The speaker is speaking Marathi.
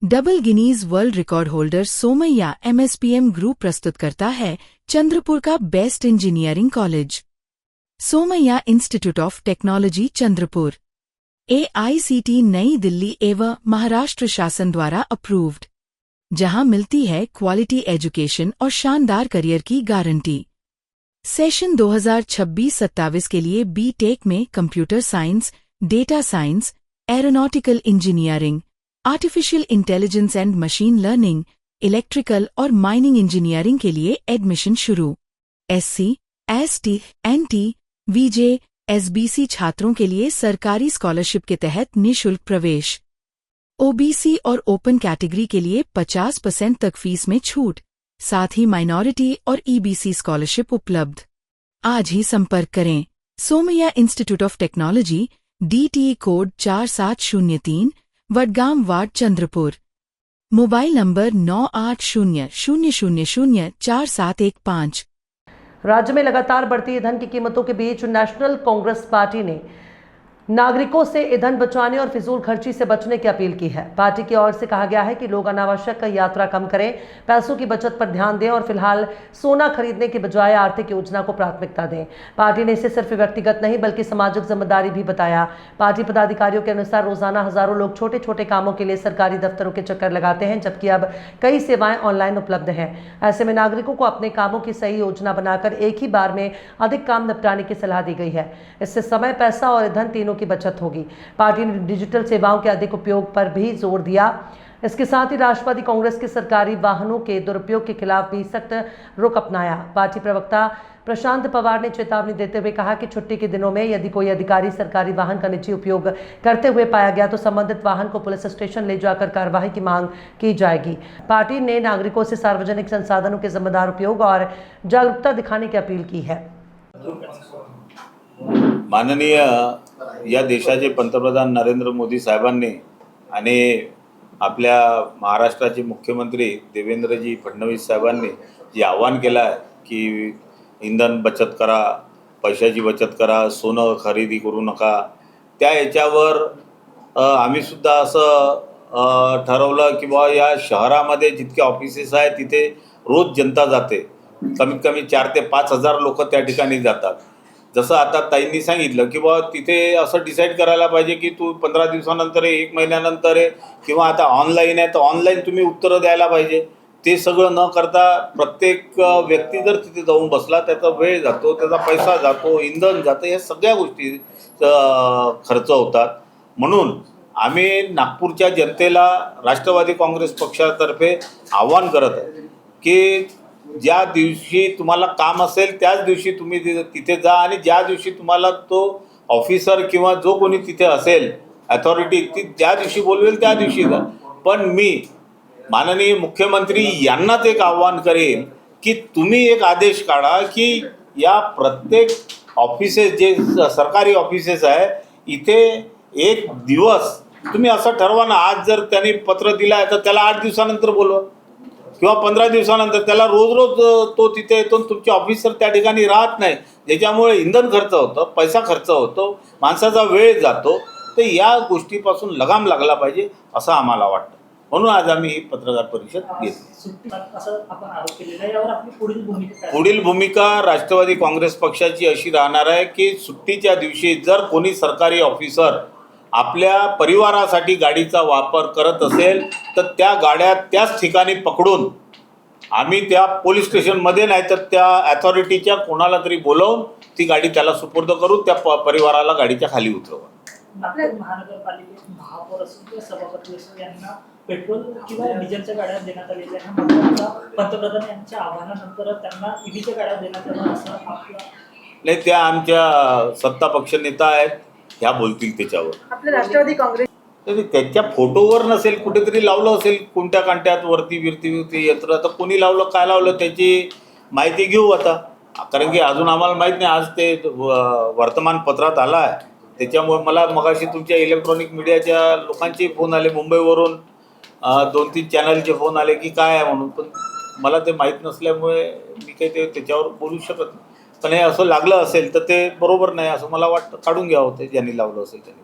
Double Guinness world record holder Somaiya MSPM group प्रस्तुत करता है चंद्रपुर का best engineering college. Somaiya institute of technology Chandrapur AICTE नई दिल्ली एवं महाराष्ट्र शासन द्वारा अप्रूव्ड, जहां मिलती है क्वालिटी एजुकेशन और शानदार करियर की गारंटी। सेशन 2026-27 के लिए BTech में computer science, data science, aeronautical engineering, artificial intelligence end machine learning, electrical और माइनिंग इंजीनियरिंग के लिए एडमिशन शुरू। SC, ST, NT, VJ, SBC छात्रों के लिए सरकारी स्कॉलरशिप के तहत निःशुल्क प्रवेश। OBC और ओपन कैटेगरी के लिए 50% तक फीस में छूट, साथ ही माइनॉरिटी और EBC स्कॉलरशिप उपलब्ध। आज ही संपर्क करें। Somaiya institute of technology, DTE code 4703, Vadgam ward Chandrapur. Mobile number 9800004715। राज्य में लगातार बढ़ती ईंधन की कीमतों के बीच नेशनल कांग्रेस पार्टी ने नागरिकों से ईंधन बचाने और फिजूल खर्ची से बचने की अपील की है। पार्टी की ओर से कहा गया है कि लोग अनावश्यक यात्रा कम करें, पैसों की बचत पर ध्यान दें और फिलहाल सोना खरीदने के बजाय आर्थिक योजना को प्राथमिकता दें। पार्टी ने इसे सिर्फ व्यक्तिगत नहीं बल्कि सामाजिक जिम्मेदारी भी बताया। पार्टी पदाधिकारियों के अनुसार रोजाना हजारों लोग छोटे छोटे कामों के लिए सरकारी दफ्तरों के चक्कर लगाते हैं, जबकि अब कई सेवाएं ऑनलाइन उपलब्ध हैं। ऐसे में नागरिकों को अपने कामों की सही योजना बनाकर एक ही बार में अधिक काम निपटाने की सलाह दी गई है। इससे समय, पैसा और ईंधन तीनों की बचत होगी। पार्टी ने डिजिटल सेवाओं के अधिक उपयोग पर भी जोर दिया। इसके साथ ही राष्ट्रवादी कांग्रेस के सरकारी वाहनों के दुरुपयोग के खिलाफ भी सख्त रुख अपनाया। पार्टी प्रवक्ता प्रशांत पवार ने चेतावनी देते हुए कहा कि छुट्टी के दिनों में यदि कोई अधिकारी सरकारी वाहन का निजी उपयोग करते हुए पाया गया तो संबंधित वाहन को पुलिस स्टेशन ले जाकर कार्रवाई की मांग की जाएगी। पार्टी ने नागरिकों से सार्वजनिक संसाधनों के जिम्मेदार उपयोग और जागरूकता दिखाने की अपील की है। माननीय या देशाचे पंतप्रधान नरेंद्र मोदी साहेबांनी आणि आपल्या महाराष्ट्राचे मुख्यमंत्री देवेंद्रजी फडणवीस साहेबांनी जे आवाहन केलं आहे की इंधन बचत करा, पैशाची बचत करा, सोनं खरेदी करू नका, त्या याच्यावर आम्ही सुद्धा असं ठरवलं की बा या शहरामध्ये जितके ऑफिसेस आहेत तिथे रोज जनता जाते, कमीत कमी 4 ते 5 हजार लोक त्या ठिकाणी जातात। जसं आता ताईंनी सांगितलं की बा तिथे असं डिसाईड करायला पाहिजे की तू 15 दिवसानंतर आहे, 1 महिन्यानंतर आहे, किंवा आता ऑनलाईन आहे तर ऑनलाईन तुम्ही उत्तरं द्यायला पाहिजे। ते सगळं न करता प्रत्येक व्यक्ती जर तिथे जाऊन बसला त्याचा वेळ जातो, त्याचा पैसा जातो, इंधन जातं, या सगळ्या गोष्टी खर्च होतात। म्हणून आम्ही नागपूरच्या जनतेला राष्ट्रवादी काँग्रेस पक्षातर्फे आवाहन करत आहे की ज्या दिवशी तुम्हाला काम असेल त्याच दिवशी तुम्ही तिथे जा आणि ज्या दिवशी तुम्हाला तो ऑफिसर किंवा जो कोणी तिथे असेल अथॉरिटी ती ज्या दिवशी बोलवेल त्या दिवशी जा। पण मी माननीय मुख्यमंत्री यांनाच एक आव्हान करेन की तुम्ही एक आदेश काढा की या प्रत्येक ऑफिसेस जे सरकारी ऑफिसेस आहे इथे एक दिवस तुम्ही असं ठरवा ना, आज जर त्यांनी पत्र दिलं आहे तर त्याला 8 दिवसानंतर बोलवा किंवा 15 दिवसानंतर, त्याला रोज रोज तो तिथे येतो, तुमचे ऑफिसर त्या ठिकाणी राहत नाही, ज्याच्यामुळे इंधन खर्च होतं, पैसा खर्च होतो, माणसाचा वेळ जातो। तर या गोष्टीपासून लगाम लागला पाहिजे असं आम्हाला वाटतं। म्हणून आज आम्ही ही पत्रकार परिषद घेतली। पुढील भूमिका राष्ट्रवादी काँग्रेस पक्षाची अशी राहणार आहे की सुट्टीच्या दिवशी जर कोणी सरकारी ऑफिसर आपल्या परिवारासाठी गाडीचा वापर करत असेल तर त्या गाड्या त्याच ठिकाणी पकडून आम्ही त्या पोलीस स्टेशनमध्ये नाही तर त्या अथॉरिटीच्या कोणाला तरी बोलवून ती गाडी त्याला सुपूर्द करून त्या परिवाराला गाडीच्या खाली उतरवा। महानगरपालिकेत महापौर असो किंवा सभापती असो यांना पेट्रोल किंवा डिझेलच्या गाड्या देण्यात आलेल्या आहेत। पंतप्रधान यांच्या आवाहनानंतर त्यांना ईव्हीच्या गाड्या देण्यात आल्या असं आपलं नाही, त्या आमच्या सत्ता पक्ष नेता आहेत, ह्या बोलतील त्याच्यावर। आपल्या राष्ट्रवादी काँग्रेस त्याच्या फोटोवर नसेल, कुठेतरी लावलं असेल कोणत्या कांट्यात वरती विरती यंत्र, आता कोणी लावलं काय लावलं त्याची माहिती घेऊ आता, कारण की अजून आम्हाला माहीत नाही। आज ते वर्तमानपत्रात आला आहे, त्याच्यामुळे मला मगाशी तुमच्या इलेक्ट्रॉनिक मीडियाच्या लोकांचे फोन आले, मुंबईवरून 2-3 चॅनलचे फोन आले की काय आहे म्हणून, पण मला ते माहीत नसल्यामुळे मी काही ते त्याच्यावर बोलू शकत नाही। पण हे असं लागलं असेल तर ते बरोबर नाही असं मला वाटतं, काढून घ्यावं ते ज्यांनी लावलं असेल त्यांनी।